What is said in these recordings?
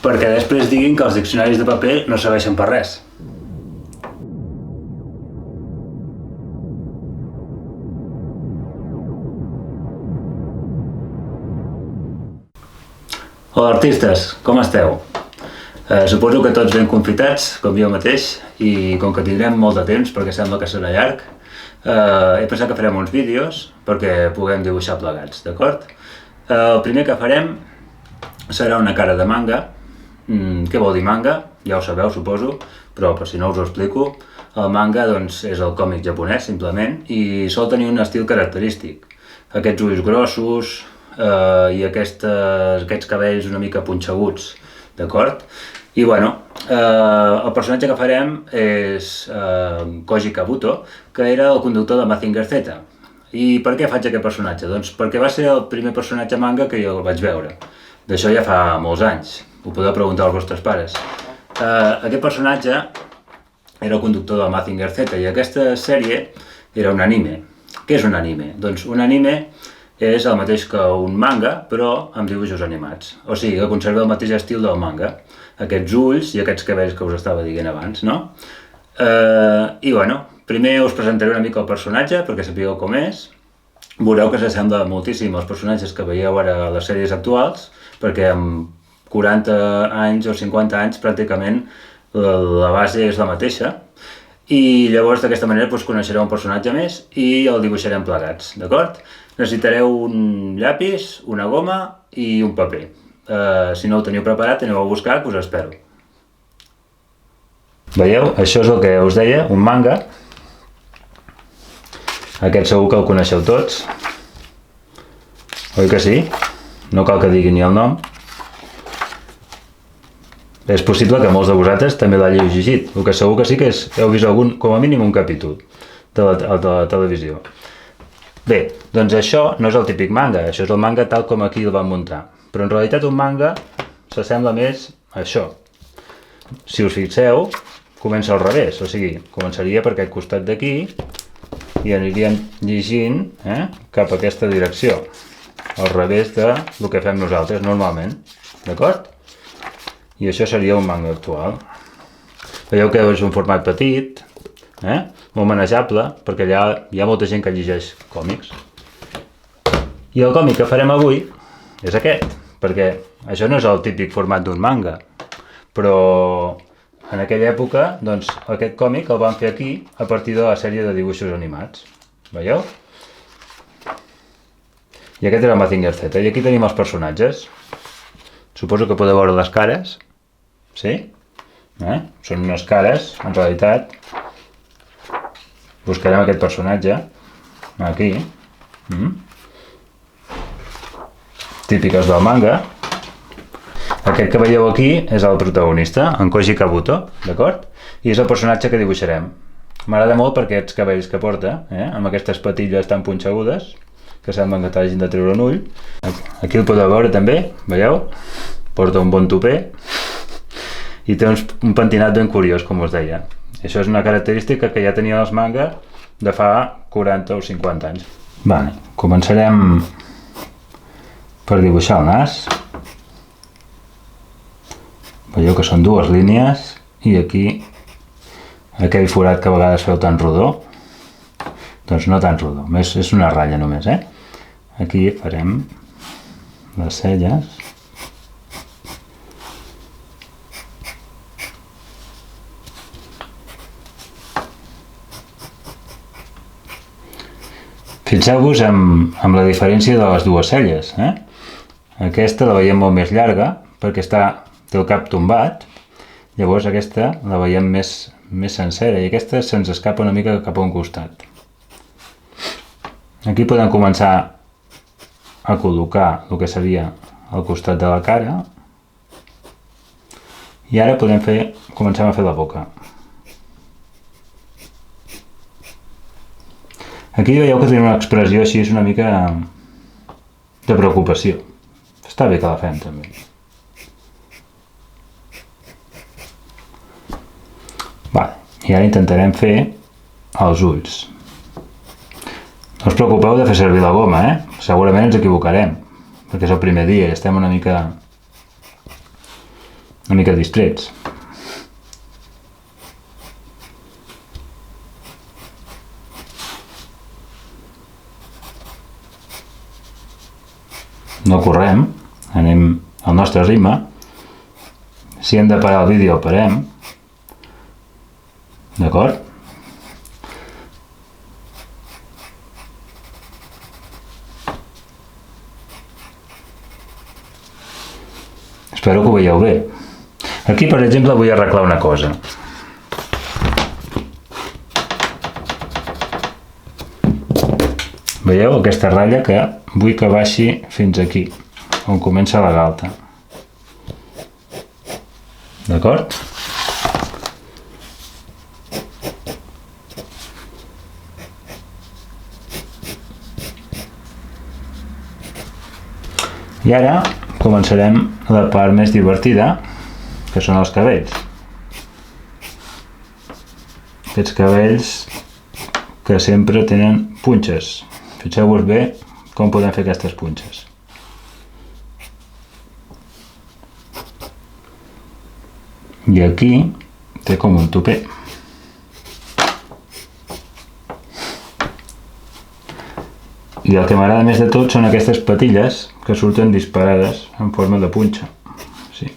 Perquè després diguin que els diccionaris de paper no serveixen per res. Hola artistes, com esteu? Suposo que tots ben confitats, com jo mateix, i com que tindrem molt de temps, perquè sembla que serà llarg, he pensat que farem uns vídeos perquè puguem dibuixar plegats, d'acord? El primer que farem serà una cara de manga. Què vol dir manga? Ja ho sabeu, suposo, però per si no us ho explico, el manga doncs, és el còmic japonès, simplement, i sol tenir un estil característic. Aquests ulls grossos i aquests cabells una mica punxeguts, d'acord? I bueno, el personatge que farem és Koji Kabuto, que era el conductor de Mazinger Z. I per què faig aquest personatge? Doncs perquè va ser el primer personatge manga que jo vaig veure. D'això ja fa molts anys. Ho podeu preguntar als vostres pares. Aquest personatge era el conductor del Mazinger Z i aquesta sèrie era un anime. Què és un anime? Doncs un anime és el mateix que un manga, però amb dibuixos animats. O sigui, que conserva el mateix estil del manga. Aquests ulls i aquests cabells que us estava dient abans, no? I bueno, primer us presentaré una mica el personatge perquè sapigueu com és. Veureu que s'assembla moltíssim als personatges que veieu ara a les sèries actuals, perquè amb 40 anys o 50 anys pràcticament la base és la mateixa i llavors d'aquesta manera coneixereu un personatge més i el dibuixarem plegats, d'acord? Necessitareu un llapis, una goma i un paper. Si no ho teniu preparat aneu a buscar, que us espero. Veieu? Això és el que us deia, un manga. Aquest segur que el coneixeu tots. Oi que sí? No cal que digui ni el nom. És possible que molts de vosaltres també l'hàgiu llegit, el que segur que sí que heu vist com a mínim un capítol de la televisió. Bé, doncs això no és el típic manga, això és el manga tal com aquí el van muntar. Però en realitat un manga s'assembla més a això. Si us fixeu, comença al revés, o sigui, començaria per aquest costat d'aquí i aniríem llegint cap a aquesta direcció, al revés del que fem nosaltres normalment, d'acord? I això seria un manga actual. Veieu que és un format petit, molt manejable, perquè hi ha molta gent que llegeix còmics. I el còmic que farem avui és aquest, perquè això no és el típic format d'un manga, però en aquella època doncs, aquest còmic el van fer aquí a partir de la sèrie de dibuixos animats. Veieu? I aquest era el Mazinger Z, i aquí tenim els personatges. Suposo que podeu veure les cares. Sí? Són unes cares, en realitat. Buscarem aquest personatge. Aquí. Típiques del manga. Aquest que veieu aquí és el protagonista, en Koji Kabuto, d'acord? I és el personatge que dibuixarem. M'agrada molt per aquests cabells que porta, amb aquestes patilles tan punxegudes, que semblen que t'hagin de treure un ull. Aquí el podeu veure també, veieu? Porta un bon tupè i té un pentinat ben curiós, com us deia. Això és una característica que ja tenien els manga de fa 40 o 50 anys. Vale, començarem per dibuixar el nas. Veieu que són dues línies i aquí aquell forat que a vegades feu tan rodó, doncs no tan rodó, és una ratlla només, Aquí farem les celles. Fixeu-vos amb la diferència de les dues celles. Aquesta la veiem molt més llarga perquè té el cap tombat, llavors aquesta la veiem més sencera i aquesta se'ns escapa una mica cap a un costat. Aquí podem començar a col·locar el que seria al costat de la cara i ara comencem a fer la boca. Aquí veieu que tenim una expressió així, és una mica de preocupació. Està bé que la fem també. I ara intentarem fer els ulls. No us preocupeu de fer servir la goma, Segurament ens equivocarem, perquè és el primer dia i estem una mica distrets. No correm, anem al nostre ritme. Si hem de parar el vídeo, parem. D'acord? Espero que ho veieu bé. Aquí, per exemple, vull arreglar una cosa. Veieu aquesta ratlla que vull que baixi fins aquí, on comença la galta. D'acord? I ara començarem la part més divertida, que són els cabells. Aquests cabells que sempre tenen punxes. Fixeu-vos bé com podem fer aquestes punxes. I aquí té com un tupé. I el que m'agrada més de tot són aquestes patilles que surten disparades en forma de punxa. Sí.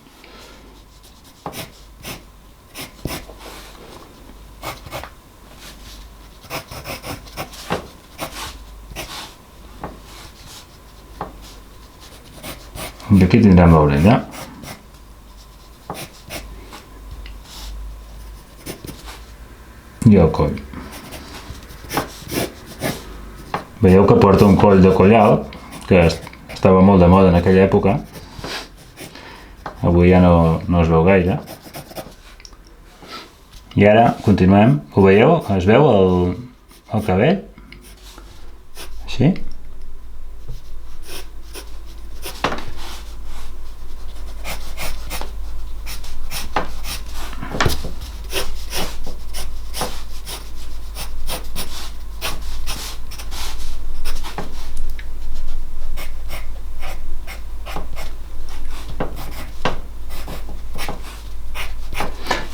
I aquí tindrem l'orella. I el coll. Veieu que porta un coll de coll alt, que estava molt de moda en aquella època. Avui ja no es veu gaire. I ara continuem. Ho veieu? Es veu el cabell? Així?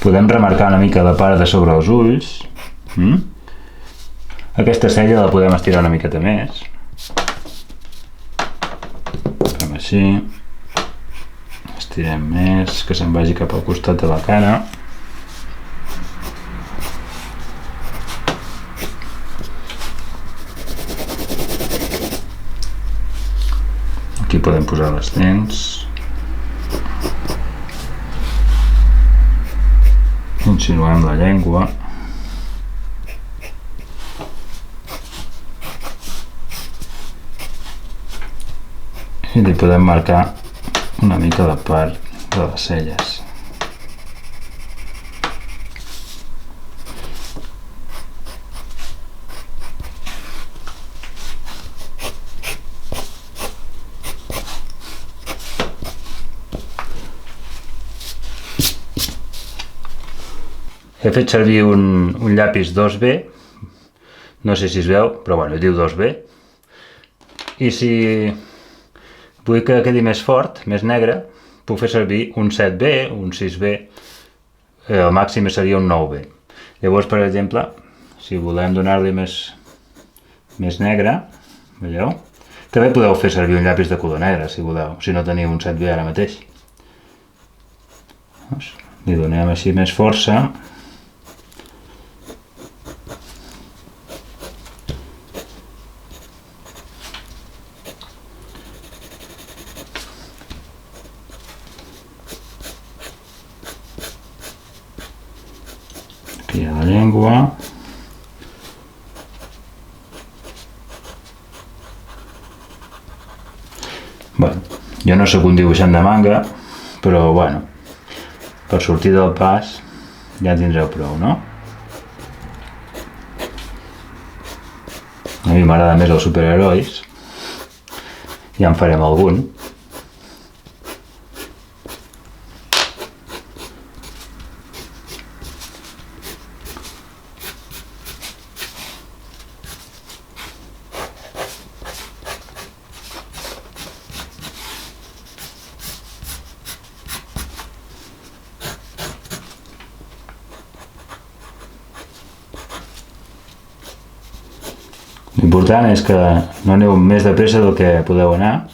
Podem remarcar una mica la part de sobre els ulls. Aquesta cella la podem estirar una miqueta més. Fem així. Estirem més, que se'n vagi cap al costat de la cara. Aquí podem posar les dents. Insinuem la llengua. I li podem marcar una mica la part de les celles. He fet servir un llapis 2B, no sé si es veu, però bueno, diu 2B. I si vull que quedi més fort, més negre, puc fer servir un 7B, un 6B, el màxim seria un 9B. Llavors, per exemple, si volem donar-li més negre, veieu? També podeu fer servir un llapis de color negre, si voleu, si no teniu un 7B ara mateix. Li donem així més força. llengua. Bueno, jo no sóc un dibuixant de manga, però bueno, per sortir del pas ja en tindreu prou, no? A mi m'agrada més els superherois, ja en farem algun. L'important és que no aneu més de pressa del que podeu anar.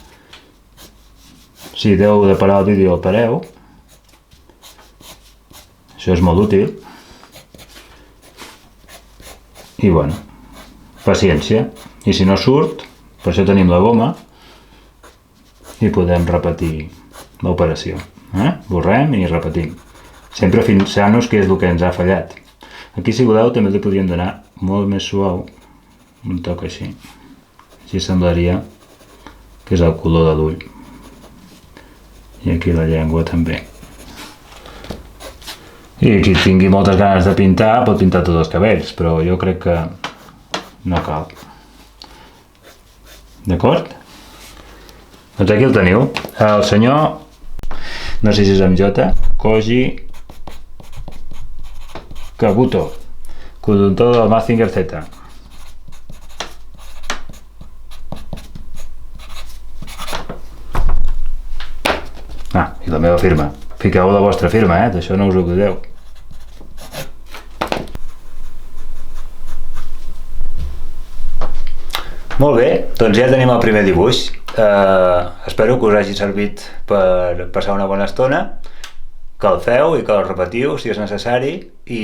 Si deu de parar el vídeo, el pareu. Això és molt útil. I bueno, paciència. I si no surt, per això tenim la goma i podem repetir l'operació. Borrem i repetim. Sempre fixant-nos què és el que ens ha fallat. Aquí, si voleu, també li podríem donar molt més suau un toc així. Així semblaria que és el color de l'ull. I aquí la llengua també. I qui tingui moltes ganes de pintar pot pintar tots els cabells, però jo crec que no cal. D'acord? Doncs aquí el teniu. El senyor, no sé si és amb J, Koji Kabuto, conductor del Mazinger Z. I la meva firma. Fiqueu la vostra firma, d'això no us oblideu. Molt bé, doncs ja tenim el primer dibuix. Espero que us hagi servit per passar una bona estona, que el feu i que el repetiu si és necessari i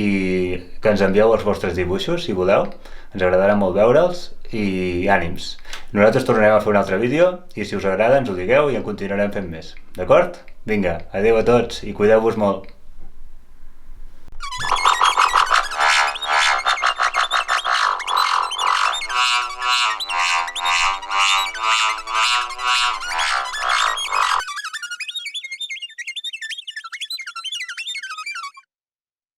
que ens envieu els vostres dibuixos si voleu. Ens agradarà molt veure'ls i ànims. Nosaltres tornarem a fer un altre vídeo i si us agrada ens ho digueu i en continuarem fent més. D'acord? Vinga, adeu a tots i cuideu-vos molt.